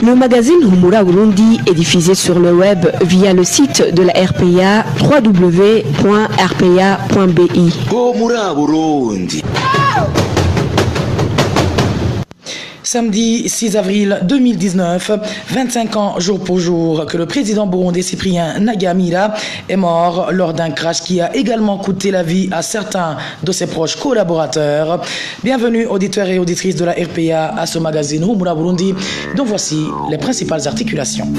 Le magazine Humura Burundi est diffusé sur le web via le site de la RPA www.rpa.bi. Humura Burundi. Samedi 6 avril 2019, 25 ans jour pour jour que le président burundais Cyprien Ntaryamira est mort lors d'un crash qui a également coûté la vie à certains de ses proches collaborateurs. Bienvenue auditeurs et auditrices de la RPA à ce magazine Humura Burundi, dont voici les principales articulations.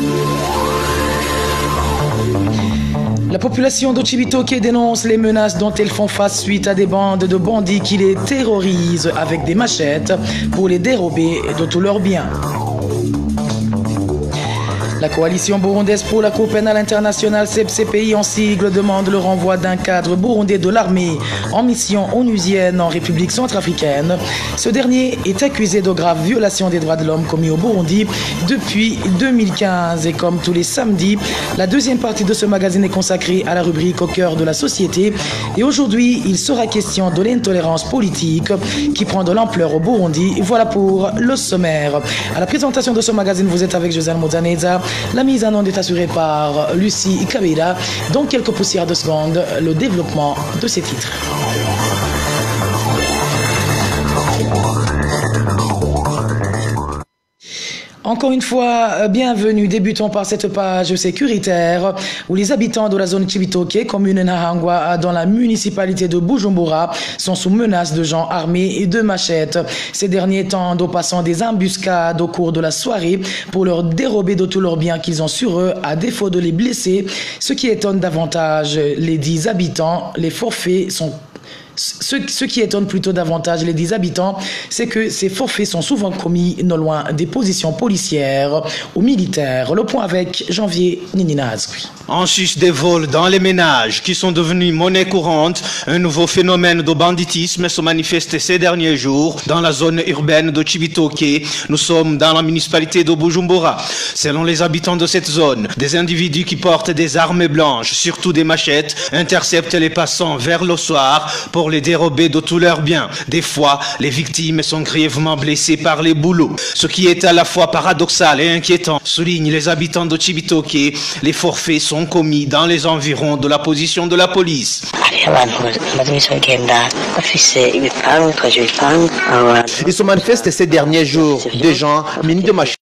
La population de Cibitoke dénonce les menaces dont elles font face suite à des bandes de bandits qui les terrorisent avec des machettes pour les dérober de tous leurs biens. La coalition burundaise pour la Cour pénale internationale CPI en sigle demande le renvoi d'un cadre burundais de l'armée en mission onusienne en République centrafricaine. Ce dernier est accusé de graves violations des droits de l'homme commis au Burundi depuis 2015. Et comme tous les samedis, la deuxième partie de ce magazine est consacrée à la rubrique au cœur de la société. Et aujourd'hui, il sera question de l'intolérance politique qui prend de l'ampleur au Burundi. Voilà pour le sommaire. À la présentation de ce magazine, vous êtes avec José Mozaneza. La mise en onde est assurée par Lucie Kabila. Dans quelques poussières de secondes, le développement de ces titres. Encore une fois, bienvenue. Débutons par cette page sécuritaire où les habitants de la zone Cibitoke, commune Nahangwa, dans la municipalité de Bujumbura, sont sous menace de gens armés et de machettes. Ces derniers tendent aux passants des embuscades au cours de la soirée pour leur dérober de tous leurs biens qu'ils ont sur eux, à défaut de les blesser. Ce qui étonne davantage les 10 habitants, les forfaits sont... Ce qui étonne plutôt davantage les 10 habitants, c'est que ces forfaits sont souvent commis non loin des positions policières ou militaires. Le point avec Janvier Nininazgui. En sus des vols dans les ménages qui sont devenus monnaie courante, un nouveau phénomène de banditisme se manifeste ces derniers jours dans la zone urbaine de Cibitoke. Nous sommes dans la municipalité de Bujumbura. Selon les habitants de cette zone, des individus qui portent des armes blanches, surtout des machettes, interceptent les passants vers le soir pour les dérober de tous leurs biens. Des fois, les victimes sont grièvement blessées par les boulots. Ce qui est à la fois paradoxal et inquiétant, soulignent les habitants de Cibitoke. Les forfaits sont commis dans les environs de la position de la police. Il se manifeste ces derniers jours des gens munis de machettes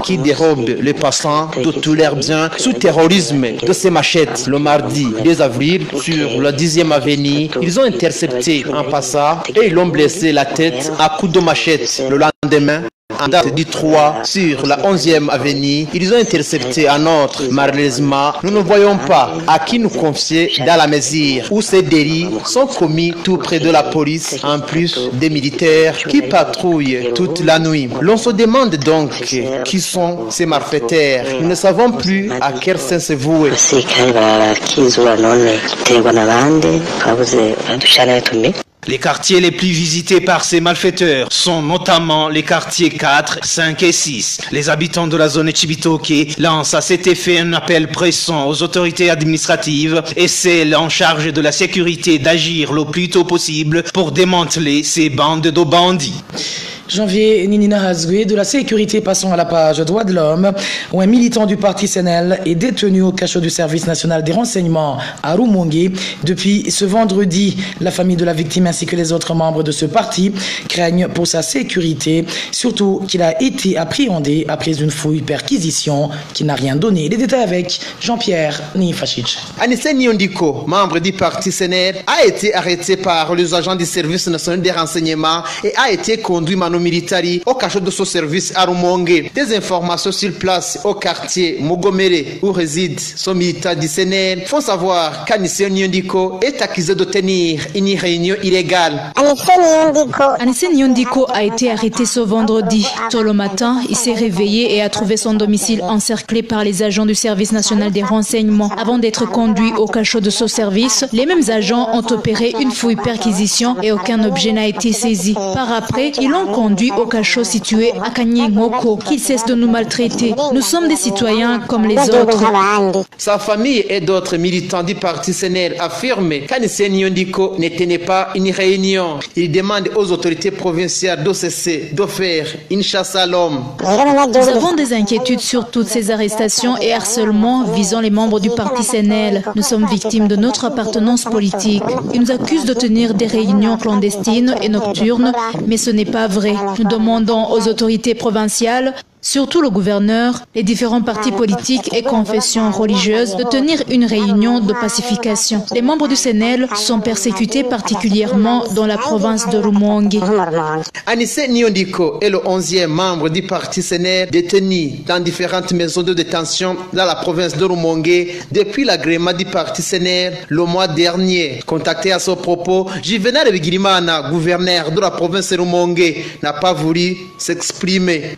qui dérobent les passants de tous leurs biens sous terrorisme de ces machettes. Le mardi 2 avril, sur la 10e avenue, ils ont intercepté un passant et ils l'ont blessé la tête à coups de machette. Le lendemain, en date du 3 sur la 11e avenue, ils ont intercepté un autre. Malheureusement, nous ne voyons pas à qui nous confier dans la mesure où ces délits sont commis tout près de la police, en plus des militaires qui patrouillent toute la nuit. L'on se demande donc qui sont ces malfaiteurs. Nous ne savons plus à quel sens se vouer. Les quartiers les plus visités par ces malfaiteurs sont notamment les quartiers 4, 5 et 6. Les habitants de la zone Cibitoke lancent à cet effet un appel pressant aux autorités administratives et celles en charge de la sécurité d'agir le plus tôt possible pour démanteler ces bandes de bandits. Janvier Nininazgui, de la sécurité, passons à la page droits de l'homme, où un militant du parti CNL est détenu au cachot du service national des renseignements à Rumonge. Depuis ce vendredi, la famille de la victime ainsi que les autres membres de ce parti craignent pour sa sécurité, surtout qu'il a été appréhendé après une fouille perquisition qui n'a rien donné. Les détails avec Jean-Pierre Nifachic. Anissé Nyondiko, membre du parti CNL, a été arrêté par les agents du service national des renseignements et a été conduit militaire au cachot de ce service à Rumonge. Des informations sur place au quartier Mugomere où réside son militant du CNL font savoir qu'Anissé Nyondiko est accusé de tenir une réunion illégale. Anissé Nyondiko a été arrêté ce vendredi. Tôt le matin, il s'est réveillé et a trouvé son domicile encerclé par les agents du service national des renseignements. Avant d'être conduit au cachot de ce service, les mêmes agents ont opéré une fouille perquisition et aucun objet n'a été saisi. Par après, ils l'ont conduit conduit au cachot situé à Kanyengoko, qu'il cesse de nous maltraiter. Nous sommes des citoyens comme les autres. Sa famille et d'autres militants du parti CNL affirment qu'Anissé Nyondiko ne tenait pas une réunion. Il demande aux autorités provinciales d'OCC de faire une chasse à l'homme. Nous avons des inquiétudes sur toutes ces arrestations et harcèlements visant les membres du parti CNL. Nous sommes victimes de notre appartenance politique. Ils nous accusent de tenir des réunions clandestines et nocturnes, mais ce n'est pas vrai. Nous demandons aux autorités provinciales, surtout le gouverneur, les différents partis politiques et confessions religieuses, de tenir une réunion de pacification. Les membres du CNL sont persécutés particulièrement dans la province de Rumonge. Anissé Nyondiko est le 11e membre du parti CNL détenu dans différentes maisons de détention dans la province de Rumonge depuis l'agrément du parti CNL le mois dernier. Contacté à ce propos, Juvenal Bigirimana, gouverneur de la province de Rumonge, n'a pas voulu s'exprimer.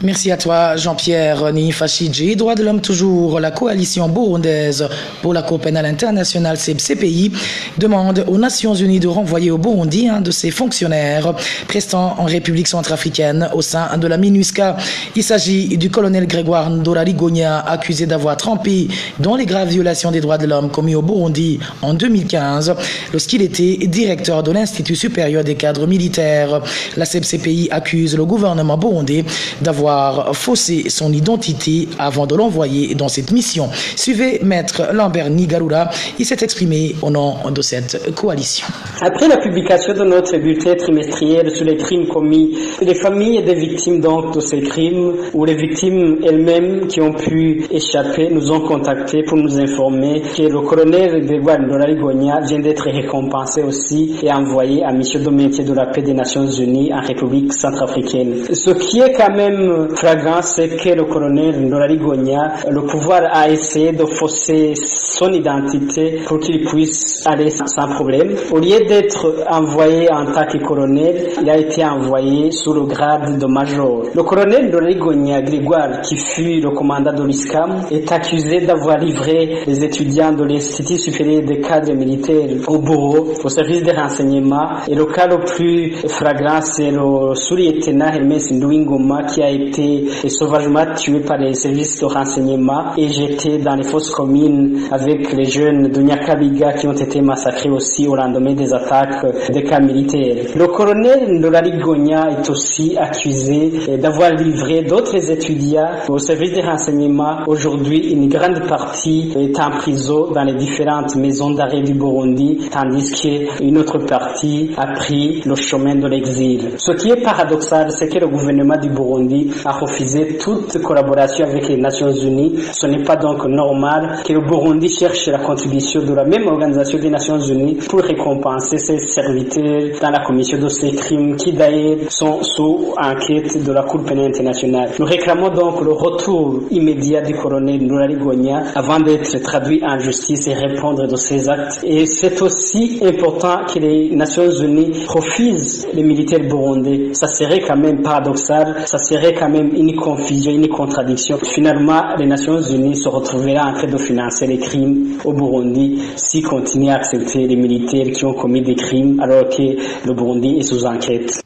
Merci à toi, Jean-Pierre Nifashidji. Droits de l'homme toujours, la coalition burundaise pour la Cour pénale internationale CPI demande aux Nations Unies de renvoyer au Burundi un de ses fonctionnaires prestant en République centrafricaine au sein de la MINUSCA. Il s'agit du colonel Grégoire Ndoraligonia, accusé d'avoir trempé dans les graves violations des droits de l'homme commis au Burundi en 2015 lorsqu'il était directeur de l'Institut supérieur des cadres militaires. La CPI accuse le gouvernement burundais d'avoir faussé son identité avant de l'envoyer dans cette mission. Suivez Maître Lambert Nigarura, il s'est exprimé au nom de cette coalition. Après la publication de notre bulletin trimestriel sur les crimes commis, les familles des victimes donc de ces crimes ou les victimes elles-mêmes qui ont pu échapper nous ont contactés pour nous informer que le colonel Grégoire Ndoraligonia vient d'être récompensé aussi et envoyé à mission de maintien de la paix des Nations Unies en République centrafricaine. Ce qui est quand même flagrant, c'est que le colonel Ndoraligonia, le pouvoir a essayé de fausser son identité pour qu'il puisse aller sans problème. Au lieu d'être envoyé en tant que colonel, il a été envoyé sous le grade de major. Le colonel Ndoraligonia Grégoire, qui fut le commandant de l'ISCAM, est accusé d'avoir livré les étudiants de l'Institut supérieur des cadres militaires au bureau, au service des renseignements. Et le cas le plus flagrant, c'est le sous-lieutenant Hermes Ndouingoma qui a été sauvagement tué par les services de renseignement et jeté dans les fosses communes avec les jeunes de Nyakabiga qui ont été massacrés aussi au lendemain des attaques des camps militaires. Le colonel Ndoraligonia est aussi accusé d'avoir livré d'autres étudiants au service des renseignements. Aujourd'hui, une grande partie est en prison dans les différentes maisons d'arrêt du Burundi, tandis qu'une autre partie a pris le chemin de l'exil. Ce qui est paradoxal, c'est que le gouvernement du Burundi a refusé toute collaboration avec les Nations Unies. Ce n'est pas donc normal que le Burundi cherche la contribution de la même organisation des Nations Unies pour récompenser ses serviteurs dans la commission de ces crimes qui d'ailleurs sont sous enquête de la Cour pénale internationale. Nous réclamons donc le retour immédiat du colonel Ndoraligonia avant d'être traduit en justice et répondre de ses actes. Et c'est aussi important que les Nations Unies refusent les militaires burundais. Ça serait quand même paradoxal, ça serait quand même une confusion, une contradiction. Finalement, les Nations Unies se retrouveraient en train de financer les crimes au Burundi s'ils continuent à accepter les militaires qui ont commis des crimes alors que le Burundi est sous enquête.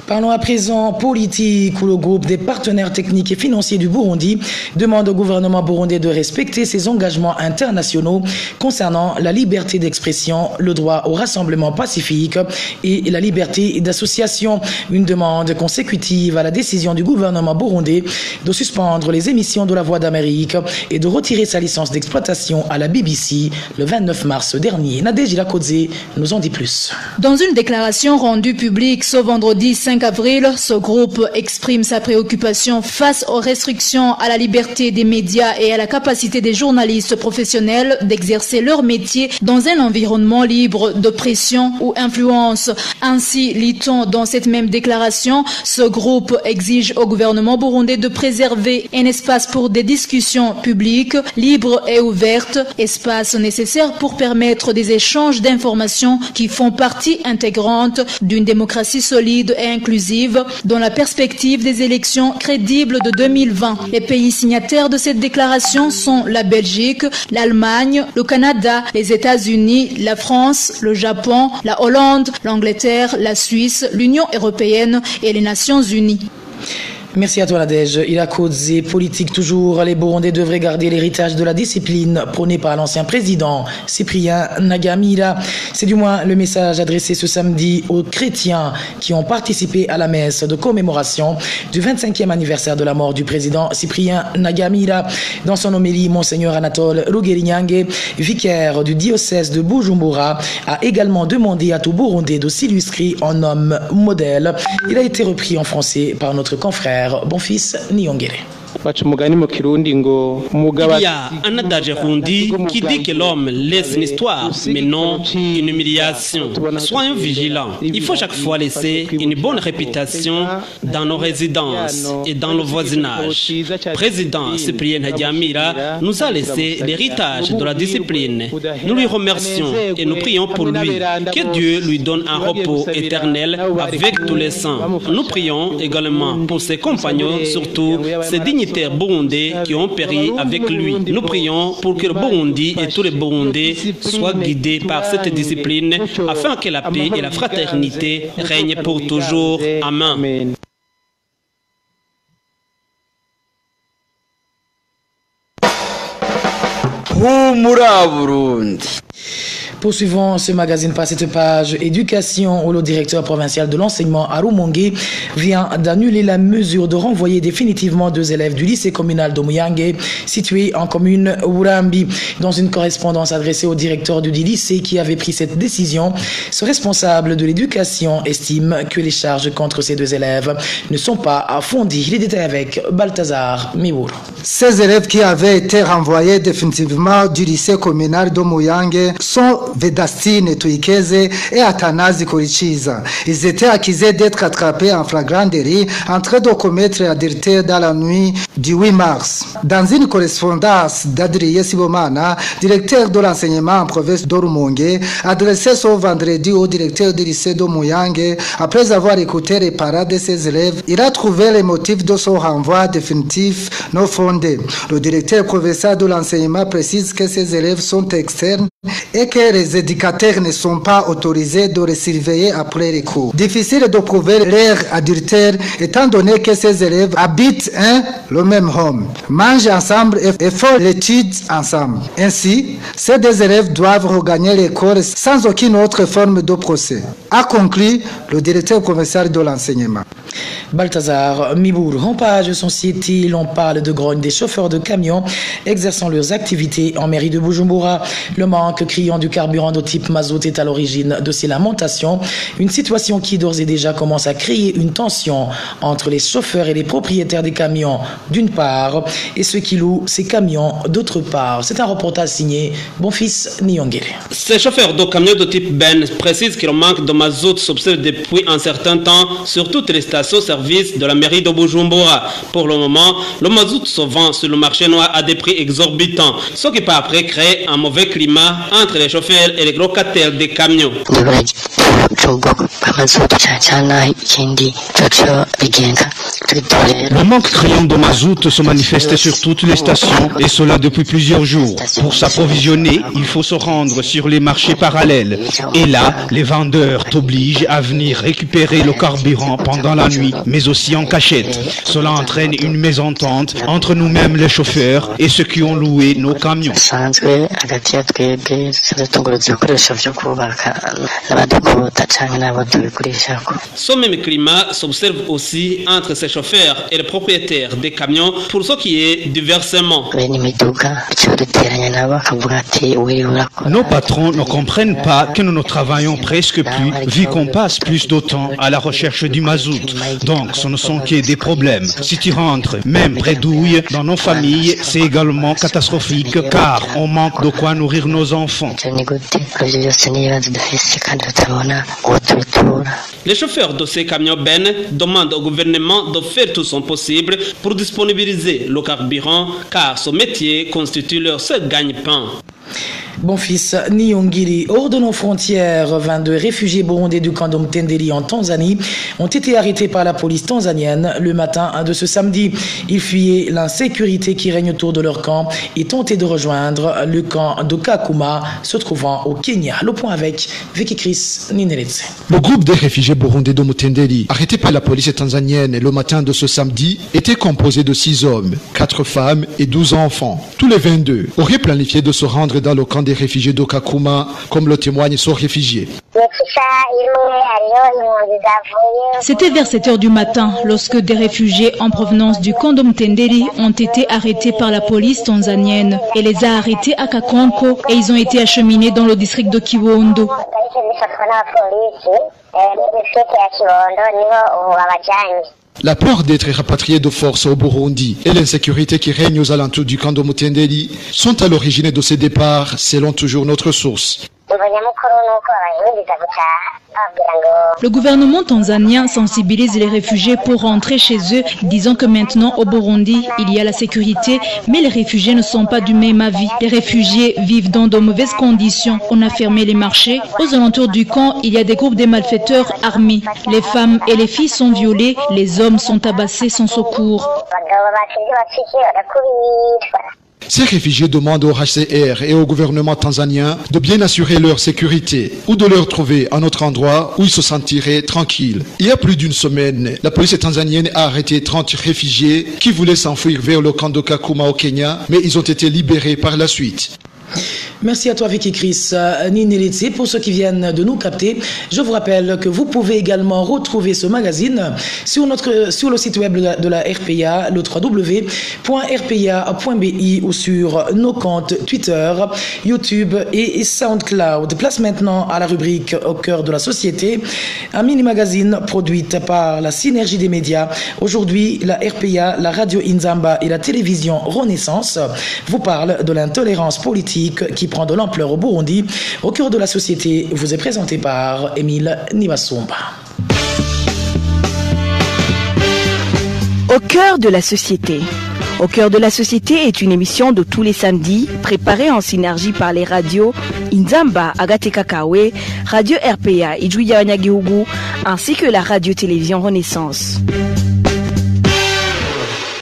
Parlons à présent politique, où le groupe des partenaires techniques et financiers du Burundi demande au gouvernement burundais de respecter ses engagements internationaux concernant la liberté d'expression, le droit au rassemblement pacifique et la liberté d'association. Une demande consécutive à la décision du gouvernement burundais de suspendre les émissions de la Voix d'Amérique et de retirer sa licence d'exploitation à la BBC le 29 mars dernier. Nadège Ilakodze nous en dit plus. Dans une déclaration rendue publique ce vendredi 5 avril, ce groupe exprime sa préoccupation face aux restrictions à la liberté des médias et à la capacité des journalistes professionnels d'exercer leur métier dans un environnement libre de pression ou influence. Ainsi, lit-on dans cette même déclaration, ce groupe exige au gouvernement burundais de préserver un espace pour des discussions publiques, libres et ouvertes, espace nécessaire pour permettre des échanges d'informations qui font partie intégrante d'une démocratie solide et inclusive inclusive dans la perspective des élections crédibles de 2020. Les pays signataires de cette déclaration sont la Belgique, l'Allemagne, le Canada, les États-Unis, la France, le Japon, la Hollande, l'Angleterre, la Suisse, l'Union européenne et les Nations unies. Merci à toi Nadège. Il a causé politique toujours. Les Burundais devraient garder l'héritage de la discipline prôné par l'ancien président Cyprien Ntaryamira. C'est du moins le message adressé ce samedi aux chrétiens qui ont participé à la messe de commémoration du 25e anniversaire de la mort du président Cyprien Ntaryamira. Dans son homélie, Monseigneur Anatole Rugelinyange, vicaire du diocèse de Bujumbura, a également demandé à tout Burundais de s'illustrer en homme modèle. Il a été repris en français par notre confrère Bonfils Niyongere. Il y a un adage rundi qui dit que l'homme laisse une histoire, mais non une humiliation. Soyons vigilants. Il faut chaque fois laisser une bonne réputation dans nos résidences et dans le voisinage. Président Cyprien Ntaryamira nous a laissé l'héritage de la discipline. Nous lui remercions et nous prions pour lui. Que Dieu lui donne un repos éternel avec tous les saints. Nous prions également pour ses compagnons, surtout ses dignitaires burundais qui ont péri avec lui. Nous prions pour que le Burundi et tous les Burundais soient guidés par cette discipline afin que la paix et la fraternité règnent pour toujours. Amen. Humura Burundi. Poursuivons ce magazine par cette page éducation où le directeur provincial de l'enseignement à Rumonge vient d'annuler la mesure de renvoyer définitivement 2 élèves du lycée communal de Muyange situé en commune Urambi. Dans une correspondance adressée au directeur du lycée qui avait pris cette décision, ce responsable de l'éducation estime que les charges contre ces 2 élèves ne sont pas fondées. Les détails avec Balthazar Mibour. Ces élèves qui avaient été renvoyés définitivement du lycée communal de Muyange sont Vedastine Tuikeze et Athanasi Korichiza. Ils étaient accusés d'être attrapés en flagrant délit en train de commettre l'adultère dans la nuit du 8 mars. Dans une correspondance d'Adrien Sibomana, directeur de l'enseignement en province de Rumonge, adressée ce vendredi au directeur du lycée de Muyange, après avoir écouté les parents de ses élèves, il a trouvé les motifs de son renvoi définitif non fondé. Le directeur provincial de l'enseignement précise que ces élèves sont externes et que les éducateurs ne sont pas autorisés de les surveiller après les cours. Difficile de prouver leur adultère étant donné que ces élèves habitent le même home, mangent ensemble et font l'étude ensemble. Ainsi, ces 2 élèves doivent regagner l'école sans aucune autre forme de procès, a conclu le directeur provincial de l'enseignement. Balthazar Mibour. En page son site, on parle de grogne des chauffeurs de camions exerçant leurs activités en mairie de Bujumbura. Le manque criant du carburant de type mazout est à l'origine de ces lamentations. Une situation qui d'ores et déjà commence à créer une tension entre les chauffeurs et les propriétaires des camions d'une part et ceux qui louent ces camions d'autre part. C'est un reportage signé Bonfils Niyongere. Ces chauffeurs de camions de type Ben précisent que le manque de mazout s'observe depuis un certain temps sur toutes les stations-service de la mairie de Bujumbura. Pour le moment, le mazout se vend sur le marché noir à des prix exorbitants, ce qui peut après créer un mauvais climat entre les chauffeurs et les locataires des camions. Le manque criant de mazout se manifeste sur toutes les stations et cela depuis plusieurs jours. Pour s'approvisionner, il faut se rendre sur les marchés parallèles. Et là, les vendeurs t'obligent à venir récupérer le carburant pendant la nuit, mais aussi en cachette. Cela entraîne une mésentente entre nous-mêmes les chauffeurs et ceux qui ont loué nos camions. Ce même climat s'observe aussi entre ces chauffeurs et les propriétaires des camions pour ce qui est du versement. Nos patrons ne comprennent pas que nous ne travaillons presque plus vu qu'on passe plus de temps à la recherche du mazout. Donc ce ne sont que des problèmes. Si tu rentres, même près d'Ouille, dans nos familles, c'est également catastrophique car on manque de quoi nourrir nos enfants. Les chauffeurs de ces camions Ben demandent au gouvernement de faire tout son possible pour disponibiliser le carburant car ce métier constitue leur seul gagne-pain. Bonfils Niongiri. Hors de nos frontières, 22 réfugiés burundais du camp d'Omtendeli en Tanzanie ont été arrêtés par la police tanzanienne le matin de ce samedi. Ils fuyaient l'insécurité qui règne autour de leur camp et tentaient de rejoindre le camp de Kakuma se trouvant au Kenya. Le point avec Vicky Chris Nineletse. Le groupe des réfugiés burundais d'Omtendeli, arrêté par la police tanzanienne le matin de ce samedi, était composé de 6 hommes, 4 femmes et 12 enfants. Tous les 22 auraient planifié de se rendre dans le camp des réfugiés de Kakuma, comme le témoigne ce réfugié. C'était vers 7 heures du matin lorsque des réfugiés en provenance du camp d'Omtendeli ont été arrêtés par la police tanzanienne. Elle les a arrêtés à Kakonko et ils ont été acheminés dans le district de Kibondo. La peur d'être rapatrié de force au Burundi et l'insécurité qui règne aux alentours du camp d'Omtendeli sont à l'origine de ces départs, selon toujours notre source. Le gouvernement tanzanien sensibilise les réfugiés pour rentrer chez eux, disant que maintenant au Burundi, il y a la sécurité, mais les réfugiés ne sont pas du même avis. Les réfugiés vivent dans de mauvaises conditions. On a fermé les marchés. Aux alentours du camp, il y a des groupes de malfaiteurs armés. Les femmes et les filles sont violées, les hommes sont tabassés sans secours. Ces réfugiés demandent au HCR et au gouvernement tanzanien de bien assurer leur sécurité ou de leur trouver un autre endroit où ils se sentiraient tranquilles. Il y a plus d'une semaine, la police tanzanienne a arrêté 30 réfugiés qui voulaient s'enfuir vers le camp de Kakuma au Kenya, mais ils ont été libérés par la suite. Merci à toi Vicky Chris Nineletse. Pour ceux qui viennent de nous capter, je vous rappelle que vous pouvez également retrouver ce magazine sur le site web de la RPA, le www.rpa.bi ou sur nos comptes Twitter, YouTube et SoundCloud. Place maintenant à la rubrique Au cœur de la société, un mini-magazine produite par la synergie des médias. Aujourd'hui, la RPA, la radio Inzamba et la télévision Renaissance vous parlent de l'intolérance politique qui prend de l'ampleur au Burundi. Au cœur de la société vous est présenté par Émile Nibasumba. Au cœur de la société. Au cœur de la société est une émission de tous les samedis, préparée en synergie par les radios Inzamba, Agate Kakawe, Radio RPA, Ijuya Wanyagihugu, ainsi que la radio-télévision Renaissance.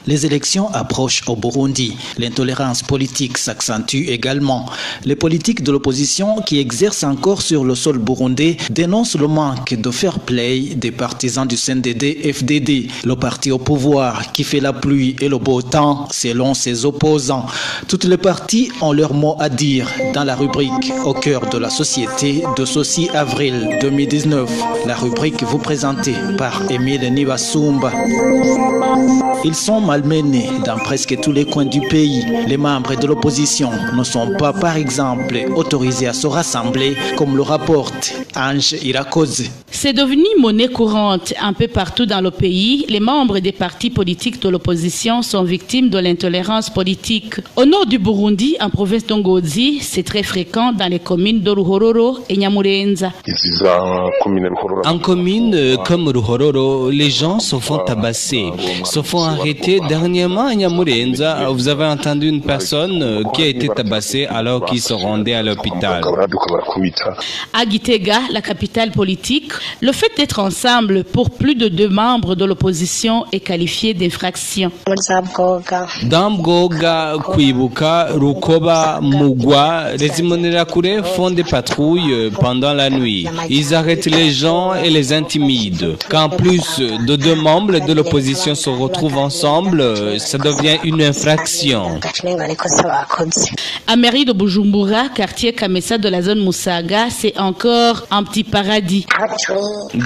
Les élections approchent au Burundi. L'intolérance politique s'accentue également. Les politiques de l'opposition qui exercent encore sur le sol burundais dénoncent le manque de fair play des partisans du CNDD-FDD, le parti au pouvoir qui fait la pluie et le beau temps selon ses opposants. Toutes les parties ont leur mot à dire dans la rubrique Au cœur de la société de ce 6 avril 2019. La rubrique vous présentée par Émile Nibasumba. Ils sont malmenés dans presque tous les coins du pays. Les membres de l'opposition ne sont pas, par exemple, autorisés à se rassembler, comme le rapporte Ange Irakoze. C'est devenu monnaie courante un peu partout dans le pays. Les membres des partis politiques de l'opposition sont victimes de l'intolérance politique. Au nord du Burundi, en province d'Ongozi, c'est très fréquent dans les communes de Ruhororo et Nyamurenza. En commune comme Ruhororo, les gens se font tabasser, se font arrêter. Dernièrement à Nyamurenza, vous avez entendu une personne qui a été tabassée alors qu'il se rendait à l'hôpital. À Gitega, la capitale politique, le fait d'être ensemble pour plus de 2 membres de l'opposition est qualifié d'infraction. Dans Mgoga, Kwibuka, Rukoba, Mugwa, les Imbonerakure font des patrouilles pendant la nuit. Ils arrêtent les gens et les intimident. Quand plus de 2 membres de l'opposition se retrouvent ensemble, ça devient une infraction. À mairie de Bujumbura, quartier Kamesa de la zone Musaga, c'est encore un petit paradis.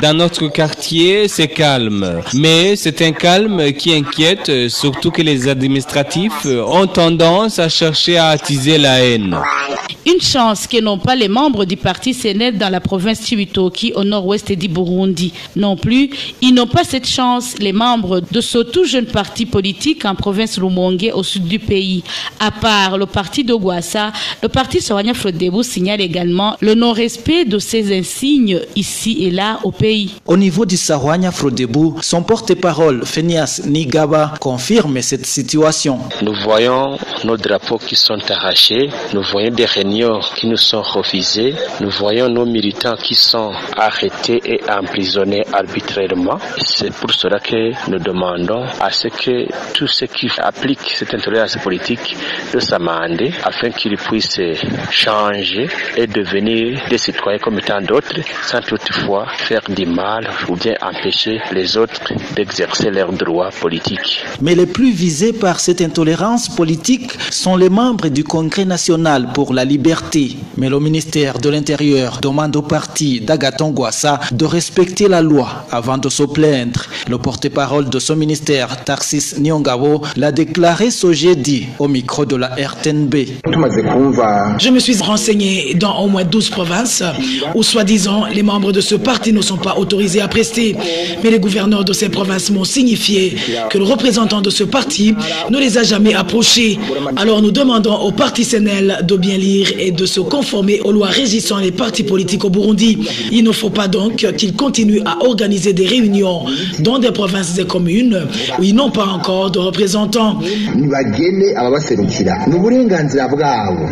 Dans notre quartier, c'est calme. Mais c'est un calme qui inquiète, surtout que les administratifs ont tendance à chercher à attiser la haine. Une chance que n'ont pas les membres du parti CNL dans la province Cibitoke au nord-ouest du Burundi. Non plus, ils n'ont pas cette chance, les membres de ce tout jeune parti politiques en province Rumongue au sud du pays. À part le parti de Gwassa, le parti Sarwania Frodebu signale également le non-respect de ces insignes ici et là au pays. Au niveau du Sarwania Frodebu, son porte-parole Phineas Nigaba confirme cette situation. Nous voyons nos drapeaux qui sont arrachés, nous voyons des réunions qui nous sont refusées, nous voyons nos militants qui sont arrêtés et emprisonnés arbitrairement. C'est pour cela que nous demandons à ce que tous ceux qui appliquent cette intolérance politique de s'amender afin qu'ils puissent changer et devenir des citoyens comme tant d'autres sans toutefois faire du mal ou bien empêcher les autres d'exercer leurs droits politiques. Mais les plus visés par cette intolérance politique sont les membres du Congrès national pour la liberté. Mais le ministère de l'Intérieur demande au parti d'Agathon Gwassa de respecter la loi avant de se plaindre. Le porte-parole de ce ministère, Tarsis Nyongabo, l'a déclaré ce jeudi au micro de la RTNB. Je me suis renseigné dans au moins 12 provinces où, soi-disant, les membres de ce parti ne sont pas autorisés à prester. Mais les gouverneurs de ces provinces m'ont signifié que le représentant de ce parti ne les a jamais approchés. Alors nous demandons au parti CNL de bien lire et de se conformer aux lois régissant les partis politiques au Burundi. Il ne faut pas donc qu'ils continuent à organiser des réunions dans des provinces et communes où ils n'ont pas encore de représentants.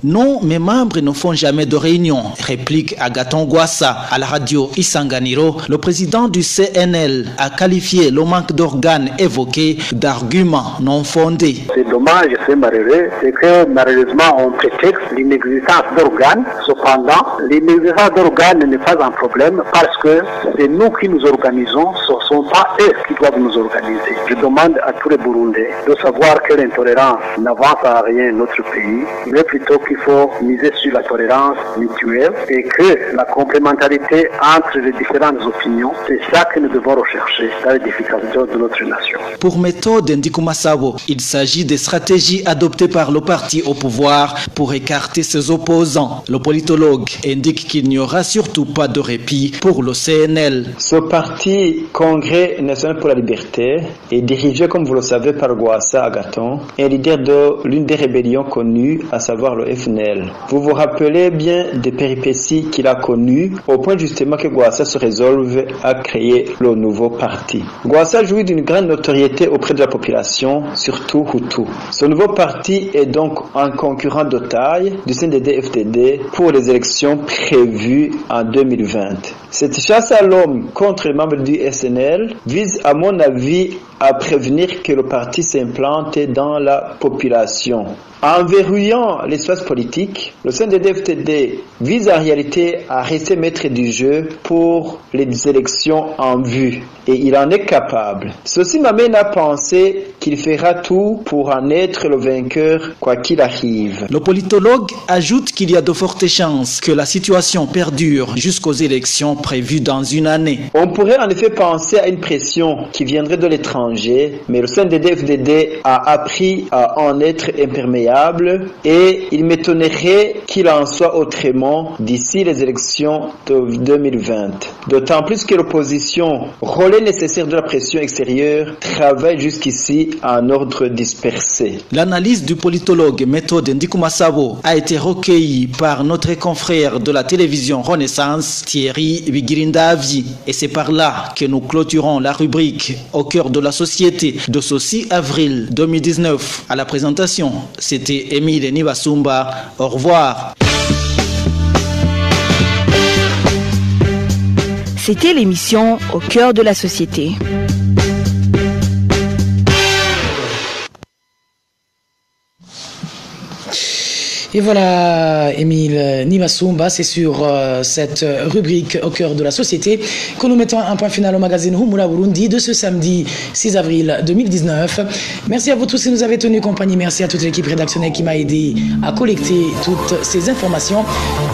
Non, mes membres ne font jamais de réunion, réplique Agathon Gwassa à la radio Isanganiro. Le président du CNL a qualifié le manque d'organes évoqué d'arguments non fondés. C'est dommage, c'est malheureux, c'est que malheureusement on prétexte l'inexistence d'organes. Cependant, l'inexistence d'organes n'est pas un problème parce que c'est nous qui nous organisons, ce ne sont pas eux qui doivent nous organiser. Je demande à tous les Burundais de savoir que l'intolérance n'avance à rien dans notre pays, mais plutôt qu'il faut miser sur la tolérance mutuelle et que la complémentarité entre les différentes opinions, c'est ça que nous devons rechercher dans l'édification de notre nation. Pour Méthode Ndikumasabo, il s'agit des stratégies adoptées par le parti au pouvoir pour écarter ses opposants. Le politologue indique qu'il n'y aura surtout pas de répit pour le CNL. Ce parti Congrès national pour la liberté est dirigé, comme vous le savez, par Gwassa Agathon, un leader de l'une des rébellions connues, à savoir le FNL. Vous vous rappelez bien des péripéties qu'il a connues, au point justement que Gwassa se résolve à créer le nouveau parti. Gwassa jouit d'une grande notoriété auprès de la population, surtout Hutu. Ce nouveau parti est donc un concurrent de taille du CNDD-FDD pour les élections prévues en 2020. Cette chasse à l'homme contre les membres du SNL vise, à mon avis, à prévenir que le parti s'implante dans la population. En verrouillant l'espace politique, le CNDD-FDD vise en réalité à rester maître du jeu pour les élections en vue. Et il en est capable. Ceci m'amène à penser qu'il fera tout pour en être le vainqueur quoi qu'il arrive. Le politologue ajoute qu'il y a de fortes chances que la situation perdure jusqu'aux élections prévues dans une année. On pourrait en effet penser à une pression qui viendrait de l'étranger, mais le CNDD-FDD a appris à en être imperméable et il m'étonnerait qu'il en soit autrement d'ici les élections de 2020. D'autant plus que l'opposition, relais nécessaire de la pression extérieure, travaille jusqu'ici en ordre dispersé. L'analyse du politologue Méthode Ndikumasabo a été recueillie par notre confrère de la télévision Renaissance, Thierry Bigirindavi. Et c'est par là que nous clôturons la rubrique Au cœur de la société de ce 6 avril 2019. À la présentation, c'était Émile Nibasumba. Au revoir. C'était l'émission Au cœur de la société. Et voilà, Émile Nibasumba, c'est sur cette rubrique Au cœur de la société que nous mettons un point final au magazine Humura Burundi de ce samedi 6 avril 2019. Merci à vous tous qui nous avez tenu compagnie. Merci à toute l'équipe rédactionnelle qui m'a aidé à collecter toutes ces informations.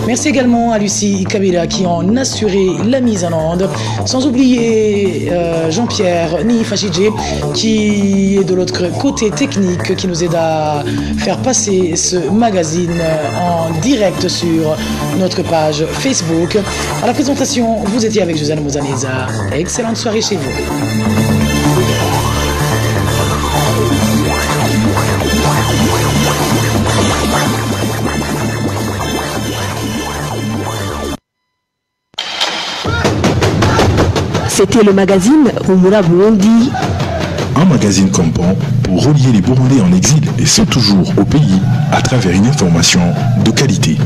Merci également à Lucie Kabila qui en assuré la mise en onde. Sans oublier Jean-Pierre Nifachidje qui est de l'autre côté technique qui nous aide à faire passer ce magazine en direct sur notre page Facebook. À la présentation, vous étiez avec Josiane Mouzaneza. Excellente soirée chez vous. C'était le magazine Humura Burundi. Un magazine campant pour relier les Burundais en exil et ceux toujours au pays à travers une information de qualité.